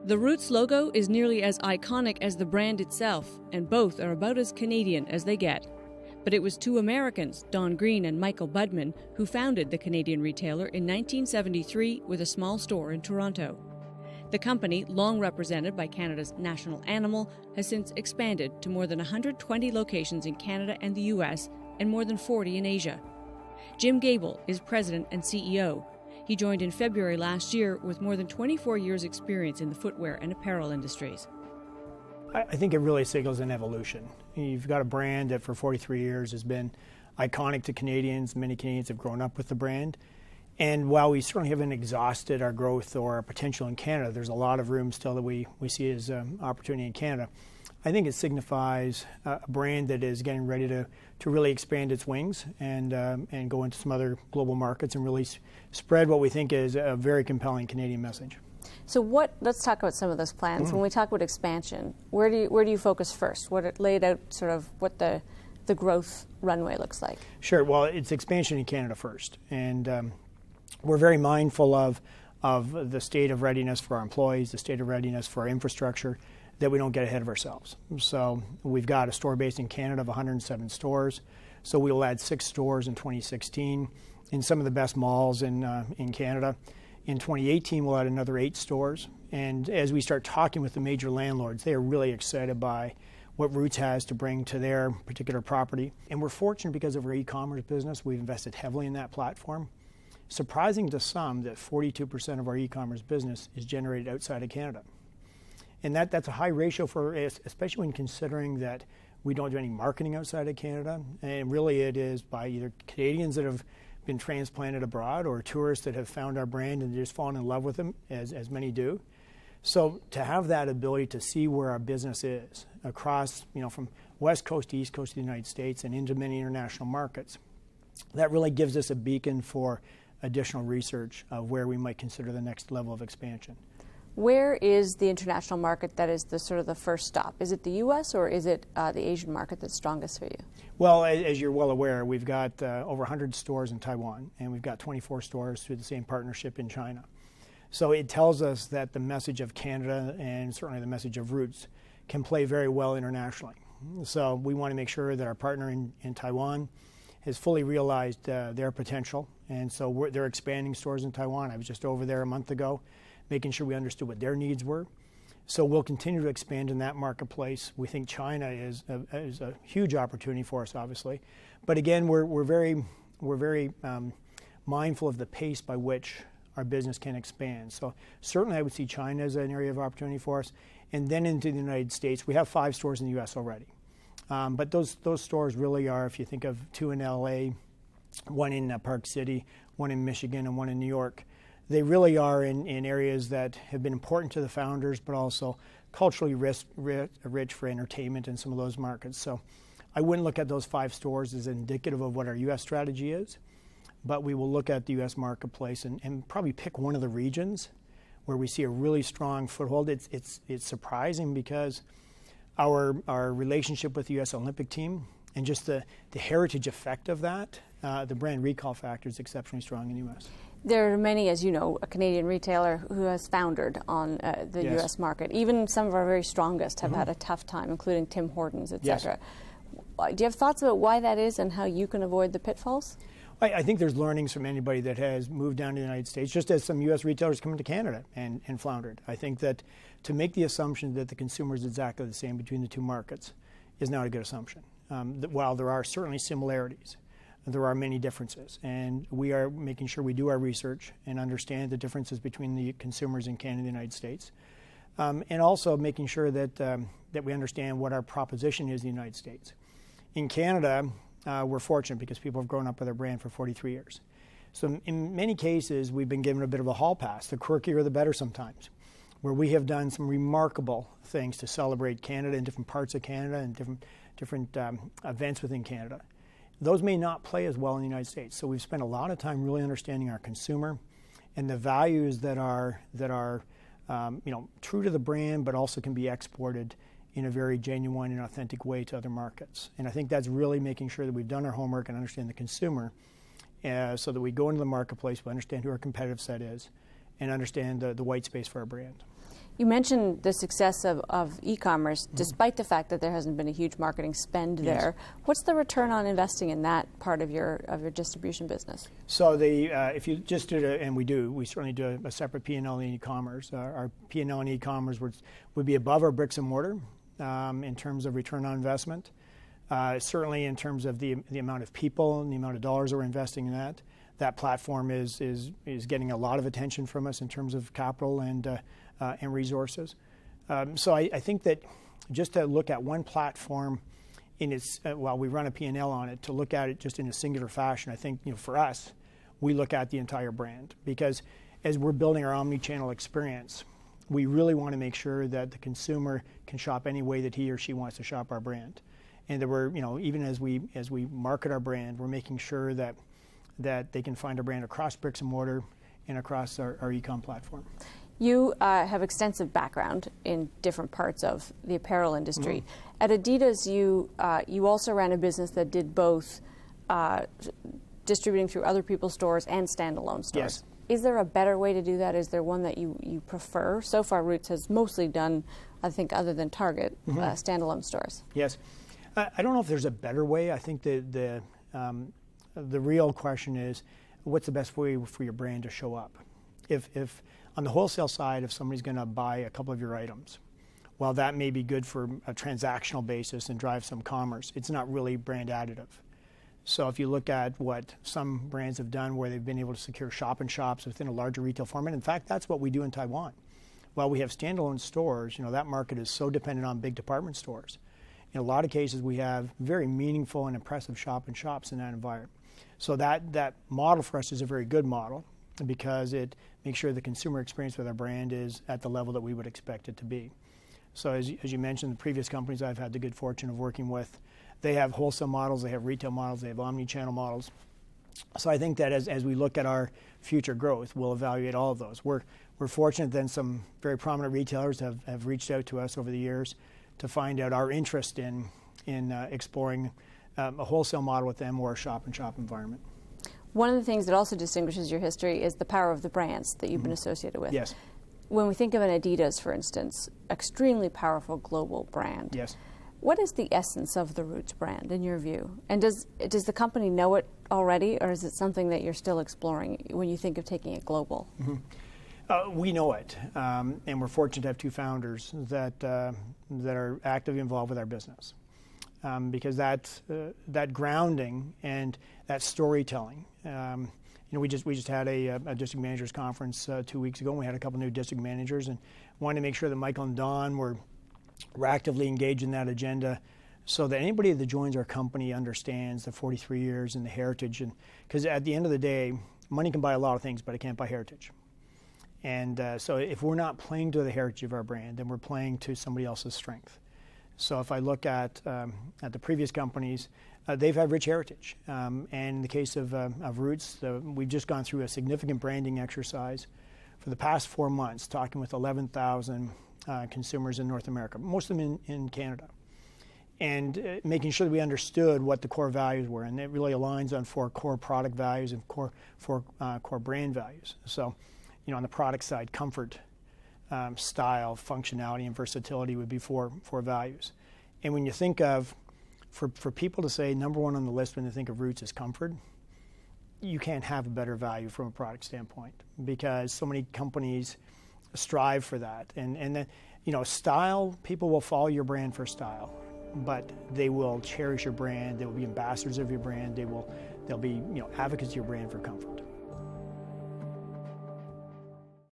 The Roots logo is nearly as iconic as the brand itself, and both are about as Canadian as they get. But it was two Americans, Don Green and Michael Budman, who founded the Canadian retailer in 1973 with a small store in Toronto. The company, long represented by Canada's national animal, has since expanded to more than 120 locations in Canada and the U.S. and more than 40 in Asia. Jim Gabel is president and CEO. He joined in February last year with more than 24 years' experience in the footwear and apparel industries. I think it really signals an evolution. You've got a brand that for 43 years has been iconic to Canadians. Many Canadians have grown up with the brand. And while we certainly haven't exhausted our growth or our potential in Canada, there's a lot of room still that we see as opportunity in Canada. I think it signifies a brand that is getting ready to really expand its wings and go into some other global markets and really spread what we think is a very compelling Canadian message. So let's talk about some of those plans. When we talk about expansion, where do you focus first? Lay it out sort of what the growth runway looks like. Sure. Well, it's expansion in Canada first. And we're very mindful of the state of readiness for our employees, the state of readiness for our infrastructure, that we don't get ahead of ourselves. So we've got a store base in Canada of 107 stores. So we will add 6 stores in 2016 in some of the best malls in Canada. In 2018, we'll add another 8 stores. And as we start talking with the major landlords, they are really excited by what Roots has to bring to their particular property. And we're fortunate because of our e-commerce business. We've invested heavily in that platform. Surprising to some that 42% of our e-commerce business is generated outside of Canada. And that's a high ratio for us, especially when considering that we don't do any marketing outside of Canada. And really it is by either Canadians that have been transplanted abroad or tourists that have found our brand and just fallen in love with them, as many do. So to have that ability to see where our business is across, from West Coast to East Coast of the United States and into many international markets, that really gives us a beacon for additional research of where we might consider the next level of expansion. Where is the international market that is the sort of the first stop? Is it the U.S. or is it the Asian market that's strongest for you? Well, as you're well aware, we've got over 100 stores in Taiwan, and we've got 24 stores through the same partnership in China. So it tells us that the message of Canada and certainly the message of Roots can play very well internationally. So we want to make sure that our partner in Taiwan has fully realized their potential, and so they're expanding stores in Taiwan. I was just over there a month ago, making sure we understood what their needs were. So we'll continue to expand in that marketplace. We think China is a huge opportunity for us, obviously. But again, we're very mindful of the pace by which our business can expand. So certainly I would see China as an area of opportunity for us. And then into the United States, we have 5 stores in the U.S. already. But those stores really are, if you think of 2 in L.A., 1 in Park City, 1 in Michigan, and 1 in New York, they really are in areas that have been important to the founders, but also culturally rich for entertainment in some of those markets. So I wouldn't look at those 5 stores as indicative of what our U.S. strategy is, but we will look at the U.S. marketplace and probably pick one of the regions where we see a really strong foothold. It's surprising because our relationship with the U.S. Olympic team and just the heritage effect of that, the brand recall factor is exceptionally strong in the U.S. There are many, as you know, a Canadian retailer who has foundered on the Yes. U.S. market. Even some of our very strongest have had a tough time, including Tim Hortons, et cetera. Do you have thoughts about why that is and how you can avoid the pitfalls? I think there's learnings from anybody that has moved down to the United States, just as some U.S. retailers come into Canada and floundered. I think that to make the assumption that the consumer is exactly the same between the two markets is not a good assumption. While there are certainly similarities, there are many differences, and we are making sure we do our research and understand the differences between the consumers in Canada and the United States, and also making sure that we understand what our proposition is in the United States. In Canada, we're fortunate because people have grown up with our brand for 43 years. So in many cases, we've been given a bit of a hall pass, the quirkier the better sometimes, where we have done some remarkable things to celebrate Canada in different parts of Canada and different events within Canada. Those may not play as well in the United States. So we've spent a lot of time really understanding our consumer and the values that are true to the brand, but also can be exported in a very genuine and authentic way to other markets. And I think that's really making sure that we've done our homework and understand the consumer so that we go into the marketplace, we understand who our competitive set is, and understand the white space for our brand. You mentioned the success of e-commerce, despite the fact that there hasn't been a huge marketing spend there. What's the return on investing in that part of your distribution business? So if you just did and we certainly do a separate P&L in e-commerce. Our P&L in e-commerce would be above our bricks and mortar in terms of return on investment. Certainly in terms of the amount of people and the amount of dollars that we're investing in that. That platform is getting a lot of attention from us in terms of capital and resources. So I think that just to look at one platform in its while we run a P&L on it, to look at it just in a singular fashion, I think for us, we look at the entire brand, because as we're building our omni-channel experience, we really want to make sure that the consumer can shop any way that he or she wants to shop our brand, and that we're even as we market our brand, we're making sure that they can find our brand across bricks and mortar and across our e-com platform. You have extensive background in different parts of the apparel industry. At Adidas, you also ran a business that did both distributing through other people's stores and standalone stores. Yes. Is there a better way to do that? Is there one that you prefer? So far, Roots has mostly done, I think, other than Target, standalone stores. Yes. I don't know if there's a better way. I think the real question is, what's the best way for your brand to show up? If on the wholesale side, if somebody's going to buy a couple of your items, while that may be good for a transactional basis and drive some commerce, it's not really brand additive. So if you look at what some brands have done where they've been able to secure shop-in-shops within a larger retail format, in fact, that's what we do in Taiwan. While we have standalone stores, that market is so dependent on big department stores. In a lot of cases, we have very meaningful and impressive shop-in-shops in that environment. So that model for us is a very good model, because it makes sure the consumer experience with our brand is at the level that we would expect it to be. So as you mentioned, the previous companies I've had the good fortune of working with, they have wholesale models, they have retail models, they have omni-channel models. So I think that as we look at our future growth, we'll evaluate all of those. We're fortunate that some very prominent retailers have reached out to us over the years to find out our interest in exploring a wholesale model with them or a shop-in-shop environment. One of the things that also distinguishes your history is the power of the brands that you've been associated with. Yes. When we think of an Adidas, for instance, extremely powerful global brand. Yes. What is the essence of the Roots brand, in your view? And does the company know it already, or is it something that you're still exploring when you think of taking it global? We know it, and we're fortunate to have two founders that are actively involved with our business. Because that grounding and that storytelling. We just had a district managers conference 2 weeks ago, and we had a couple new district managers, and wanted to make sure that Michael and Don were actively engaged in that agenda, so that anybody that joins our company understands the 43 years and the heritage. And because at the end of the day, money can buy a lot of things, but it can't buy heritage. And so if we're not playing to the heritage of our brand, then we're playing to somebody else's strength. So if I look at the previous companies, they've had rich heritage. And in the case of Roots, we've just gone through a significant branding exercise for the past 4 months, talking with 11,000 consumers in North America, most of them in Canada, and making sure that we understood what the core values were. And it really aligns on 4 core product values and four core brand values. So, on the product side, comfort, style, functionality, and versatility would be four values. And when you think of, for people to say number one on the list when they think of Roots is comfort, you can't have a better value from a product standpoint, because so many companies strive for that. And then, style, people will follow your brand for style, but they will cherish your brand, they will be ambassadors of your brand, they'll be advocates of your brand for comfort.